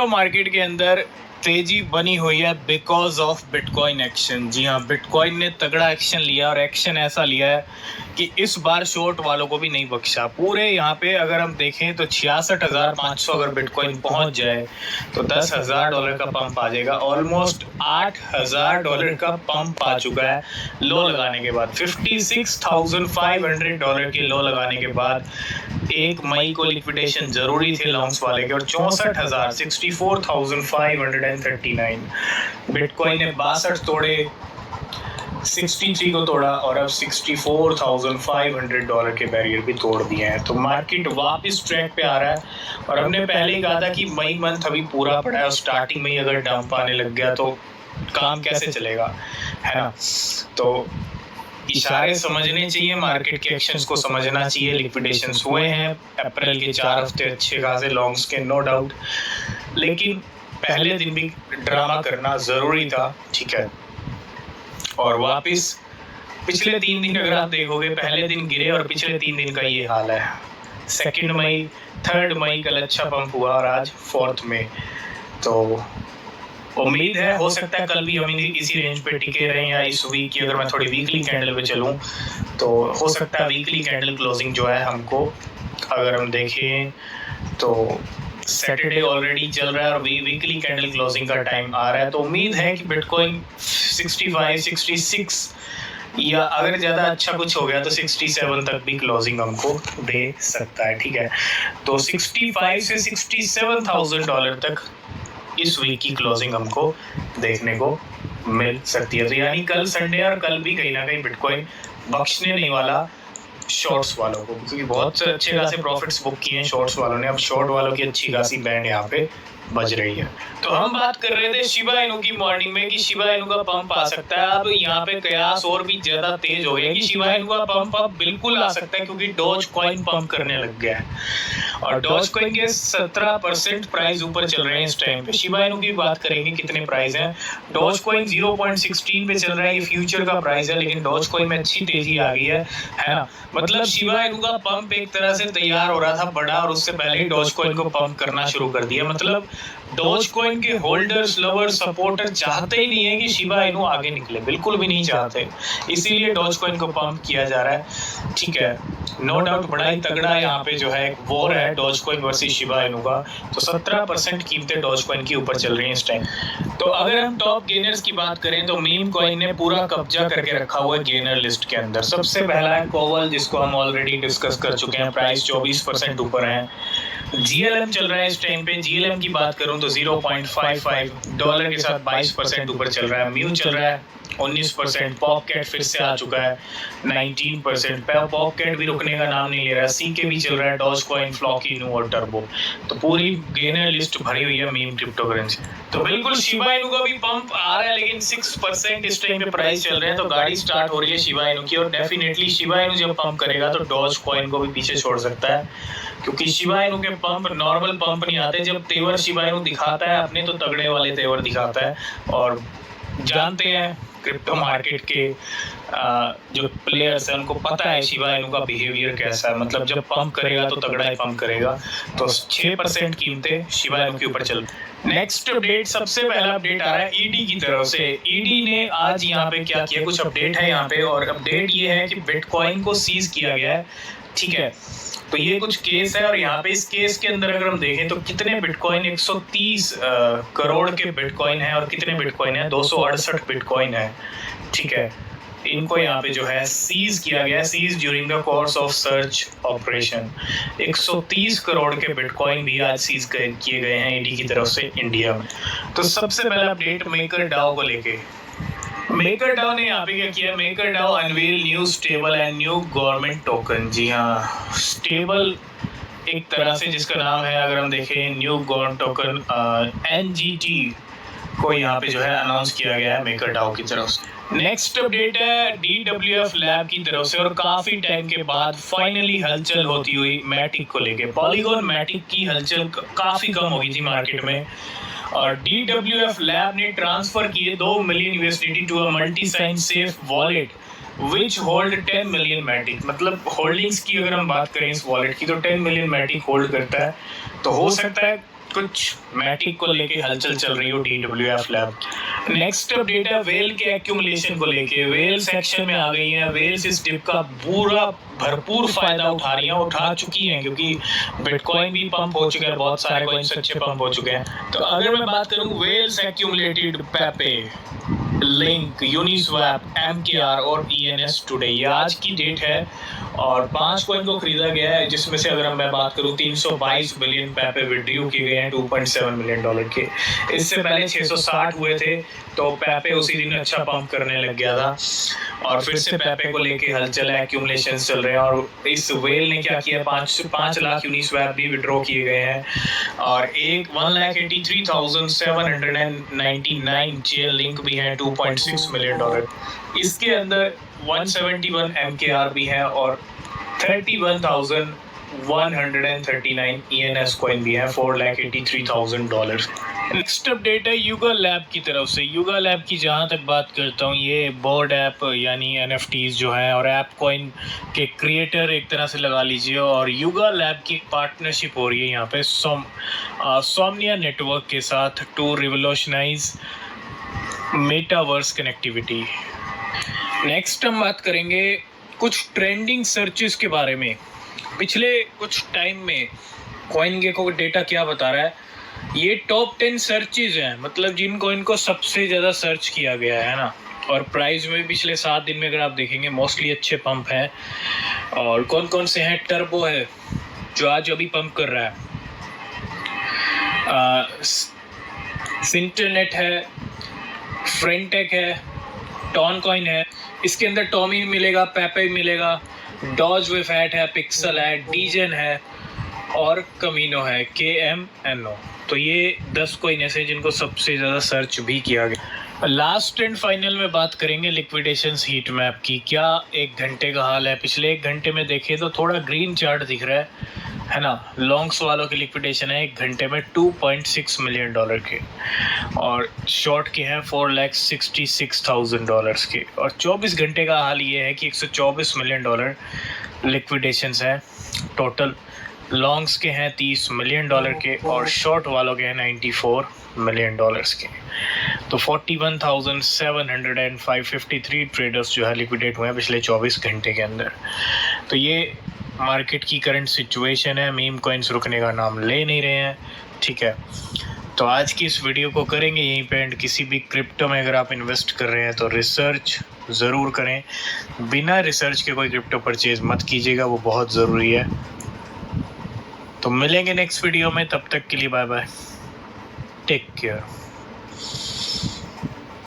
Crypto market के अंदर तेजी बनी हुई है बिकॉज ऑफ बिटकॉइन एक्शन। जी हाँ, बिटकॉइन ने तगड़ा एक्शन लिया और एक्शन ऐसा लिया है कि इस बार शॉर्ट वालों को भी नहीं बख्शा। पूरे यहाँ पे अगर हम देखें तो 66,500 अगर बिटकॉइन पहुंच जाए तो $10,000 का पंप आ जाएगा। ऑलमोस्ट $8,000 का पंप आ चुका है लो लगाने के बाद। $56,500 के लो लगाने के बाद 1 मई को लिक्विडेशन जरूरी थे लॉन्ग्स वाले के और 64,539 बिटकॉइन ने 62 तोड़े, 63 को तोड़ा और अब $64,500 के बैरियर भी तोड़ दिए हैं। तो मार्केट वापस ट्रैक पे आ रहा है और हमने पहले ही कहा था कि मई मंथ अभी पूरा पड़ा है और स्टार्टिंग में ही अगर डंप आने लग गया तो काम कैसे चलेगा, है ना। तो इशारे समझने चाहिए, मार्केट के एक्शंस को समझना चाहिए। लिक्विडेशंस हुए हैं अप्रैल के 4 हफ्ते अच्छे खासे लॉन्ग्स के, नो डाउट, लेकिन पहले दिन भी ड्रामा करना जरूरी था, ठीक है। और वापस पिछले 3 दिन अगर आप देखोगे, पहले दिन गिरे और पिछले 3 दिन का ये हाल है। 2 मई 3 मई कल अच्छा पंप हुआ और आज 4 मई। तो उम्मीद है हो सकता है कल भी हम इसी रेंज पे टिके रहें या इस वीक की अगर मैं थोड़ी वीकली कैंडल पे चलूं तो हो सकता है वीकली कैंडल क्लोजिंग जो है हमको, अगर हम देखें तो सैटरडे ऑलरेडी चल रहा है और वीकली कैंडल क्लोजिंग का टाइम आ रहा है। तो उम्मीद है कि बिटकॉइन 65, 66 या अगर ज़्यादा अच्छा कुछ हो गया तो 67 तक भी क्लोजिंग हमको दे सकता है, ठीक है। तो 65 से $67,000 तक इस वीक की क्लोजिंग हमको देखने को मिल सकती है। तो यानी कल संडे और कल भी कहीं ना कहीं बिटकॉइन बख्शने नहीं वाला शॉर्ट्स वालों को, क्योंकि बहुत अच्छे खासे प्रॉफिट्स बुक किए हैं शॉर्ट्स वालों ने। अब शॉर्ट वालों की अच्छी खासी बैंड यहाँ पे बज रही है। तो हम बात कर रहे थे शिबा इनू की मॉर्निंग में कि शिबा इनू का पंप आ सकता है। अब यहाँ पे कयास और भी ज्यादा तेज हो गया कि शिबा इनू का पंप अब बिल्कुल आ सकता है, क्योंकि डॉज कॉइन पंप करने लग गया है और डॉज कॉइन के 17% प्राइस ऊपर चल रहे हैं इस टाइम पे। शिबा इनू की बात करेंगे कितने प्राइस हैं। डॉज कॉइन 0.16 पे चल रहा है, ये फ्यूचर का प्राइस है, लेकिन डॉज कॉइन में अच्छी तेजी आ गई है ना। मतलब शिबा इनू का पंप एक तरह से तैयार हो रहा था बड़ा और उससे पहले ही डॉज कॉइन को पंप करना शुरू कर दिया। मतलब डॉज कॉइन के होल्डर्स, लवर्स, सपोर्टर चाहते ही नहीं है कि शिबा इनू आगे निकले, बिल्कुल भी नहीं चाहते, इसीलिए डॉज कॉइन को पंप किया जा रहा है, ठीक है। नो डाउट बड़ा ही तगड़ा यहाँ पे जो है एक वॉर है doge coin versus Shiba Inu का। तो 17% कीमतें डॉज कॉइन की ऊपर चल रही हैं इस टाइम। तो अगर हम टॉप गेनर्स की बात करें तो मीम कॉइन ने पूरा कब्जा करके रखा हुआ है गेनर लिस्ट के अंदर। सबसे पहला है कोवल, जिसको हम ऑलरेडी डिस्कस कर चुके हैं, प्राइस 24% ऊपर है। GLM चल रहा है इस टाइम पे। GLM की बात करूं तो $0.55 के साथ 22% ऊपर चल रहा है। म्यू चल रहा है 19%। पॉपकैट फिर से आ चुका है 19%। पॉपकैट भी रुकने का नाम नहीं ले रहा है। CK भी चल रहा है, डॉज कॉइन, फ्लॉकी, इनू और टर्बो। तो पूरी गेनर लिस्ट भरी हुई है मीम क्रिप्टो करेंसी। तो बिल्कुल शिबा इनू का भी पंप आ रहा है, लेकिन 6% इस टाइम पे प्राइस चल रहे हैं। तो गाड़ी स्टार्ट हो रही है शिबा इनू की और डेफिनेटली शिबा इनू जब पंप करेगा तो डॉज कॉइन को भी पीछे छोड़ सकता है, क्योंकि शिबा इनू के पंप नॉर्मल पंप नहीं आते। जब तेवर शिबा इनू दिखाता है अपने तो तगड़े वाले तेवर दिखाता है। और जानते हैं क्रिप्टो मार्केट के जो प्लेयर्स हैं उनको पता है शिबा इनू का बिहेवियर कैसा है। मतलब जब पंप करेगा तो तगड़ा ही पंप करेगा। तो 6% कीमतें शिबा इनू के ऊपर चल। नेक्स्ट अपडेट, सबसे पहला अपडेट आ रहा है ईडी की तरफ से। ईडी ने आज यहाँ पे क्या किया, कुछ अपडेट है यहाँ पे और अपडेट ये है कि बिटकॉइन को सीज किया गया है, ठीक है। तो ये कुछ केस है और यहाँ पे इस केस के अंदर अगर हम देखें तो कितने बिटकॉइन, 130 करोड़ के बिटकॉइन है और कितने बिटकॉइन है, 268 बिटकॉइन है, ठीक है। इनको यहाँ पे जो है सीज किया गया, seize during the course of search operation. 130 crore के बिटकॉइन भी आज सीज किए गए हैं ईडी की तरफ से इंडिया में। तो सबसे पहला अपडेट मेकर डाओ को लेके। मेकर डाओ ने यहाँ पे क्या किया, Maker DAO unveil new stable and new government token. जी हाँ, स्टेबल एक तरह से जिसका नाम है, अगर हम देखें न्यू गवर्नमेंट टोकन NGT को यहाँ पे जो है अनाउंस किया गया है मेकर डाओ की तरफ से। नेक्स्ट अपडेट है DWF लैब की तरफ से और काफी टाइम के बाद फाइनली हलचल होती हुई मैटिक को लेके। पॉलीगॉन मैटिक की हलचल काफी कम हो गई थी मार्केट में और DWF लैब ने ट्रांसफर किए 2 million USDT to a multisig safe wallet which hold 10 million Matic. मतलब होल्डिंग्स की अगर हम बात करें इस वॉलेट की तो 10 मिलियन मैटिक होल्ड करता है। तो हो सकता है कुछ मैटिक को लेके हलचल चल रही हो TWF लैब। नेक्स्ट अपडेट है वेल के एक्यूमुलेशन को लेके। वेल सेक्शन में आ गई है, वेल्स इस डिप का पूरा भरपूर फायदा उठा रही हैं, उठा चुकी हैं, क्योंकि बिटकॉइन भी पंप हो चुका है, बहुत सारे कॉइन्स अच्छे पंप हो चुके हैं। तो अगर मैं बात करूं Wales accumulated पेपे, link, Uniswap, MKR और ENS टुडे, ये आज की डेट है और 5 कॉइन को खरीदा गया है, जिसमें से अगर मैं बात करूं 322 मिलियन पेपे विड्रॉ किए गए हैं $2.7 मिलियन के। इससे पहले 660 हुए थे, तो पेपे उसी दिन अच्छा पंप करने लग गया था और फिर से पेपे को लेके हलचल है, एक्यूमुलेशन चल रहे हैं। और इस वेल ने क्या किया, 5 लाख यूनिस्वैप भी विड्रॉ किए गए हैं और 1,83,799 जेल लिंक भी है, $2.6 मिलियन। इसके अंदर 171 MKR भी है और 31,139 ENS कॉइन भी है, $4,83,000। नेक्स्ट अपडेट है युगा लैब की तरफ से। युगा लैब की जहाँ तक बात करता हूँ, ये बोर्ड ऐप यानी NFTs जो है और ऐप कॉइन के क्रिएटर एक तरह से लगा लीजिए, और युगा लैब की पार्टनरशिप हो रही है यहाँ पे सोमनिया नेटवर्क के साथ to revolutionise metaverse connectivity. Next हम बात करेंगे कुछ ट्रेंडिंग सर्चेस के बारे में। पिछले कुछ टाइम में CoinGecko का डेटा क्या बता रहा है, ये टॉप 10 सर्चेज हैं, मतलब जिन कॉइन को सबसे ज़्यादा सर्च किया गया है ना। और प्राइस में पिछले 7 दिन में अगर आप देखेंगे मोस्टली अच्छे पंप हैं। और कौन कौन से हैं, टर्बो है जो आज अभी पंप कर रहा है, सिंटरनेट है, फ्रेंटेक है, टॉन कॉइन है, इसके अंदर टॉमी मिलेगा, पेपे मिलेगा, डॉज विफैट है, पिक्सल है, डीजन है और कमीनो है, KMNO। तो ये 10 कॉइन ऐसे जिनको सबसे ज़्यादा सर्च भी किया गया। लास्ट एंड फाइनल में बात करेंगे लिक्विडेशन हीट मैप की। क्या 1 घंटे का हाल है, पिछले 1 घंटे में देखें तो थोड़ा ग्रीन चार्ट दिख रहा है ना। लॉन्ग्स वालों की लिक्विडेशन है 1 घंटे में $2.6 मिलियन के और शॉर्ट के हैं $4,66,000 के। और 24 घंटे का हाल ये है कि $124 मिलियन लिक्विडेशंस हैं टोटल। लॉन्ग्स के हैं $30 मिलियन के और शॉर्ट वालों के हैं $94 मिलियन के। तो 41,753 ट्रेडर्स जो है लिक्विडेट हुए हैं पिछले 24 घंटे के अंदर। तो ये मार्केट की करंट सिचुएशन है। मीम कॉइन्स रुकने का नाम ले नहीं रहे हैं, ठीक है। तो आज की इस वीडियो को करेंगे यहीं पे एंड। किसी भी क्रिप्टो में अगर आप इन्वेस्ट कर रहे हैं तो रिसर्च ज़रूर करें, बिना रिसर्च के कोई क्रिप्टो परचेज मत कीजिएगा, वो बहुत ज़रूरी है। तो मिलेंगे नेक्स्ट वीडियो में, तब तक के लिए बाय बाय, टेक केयर।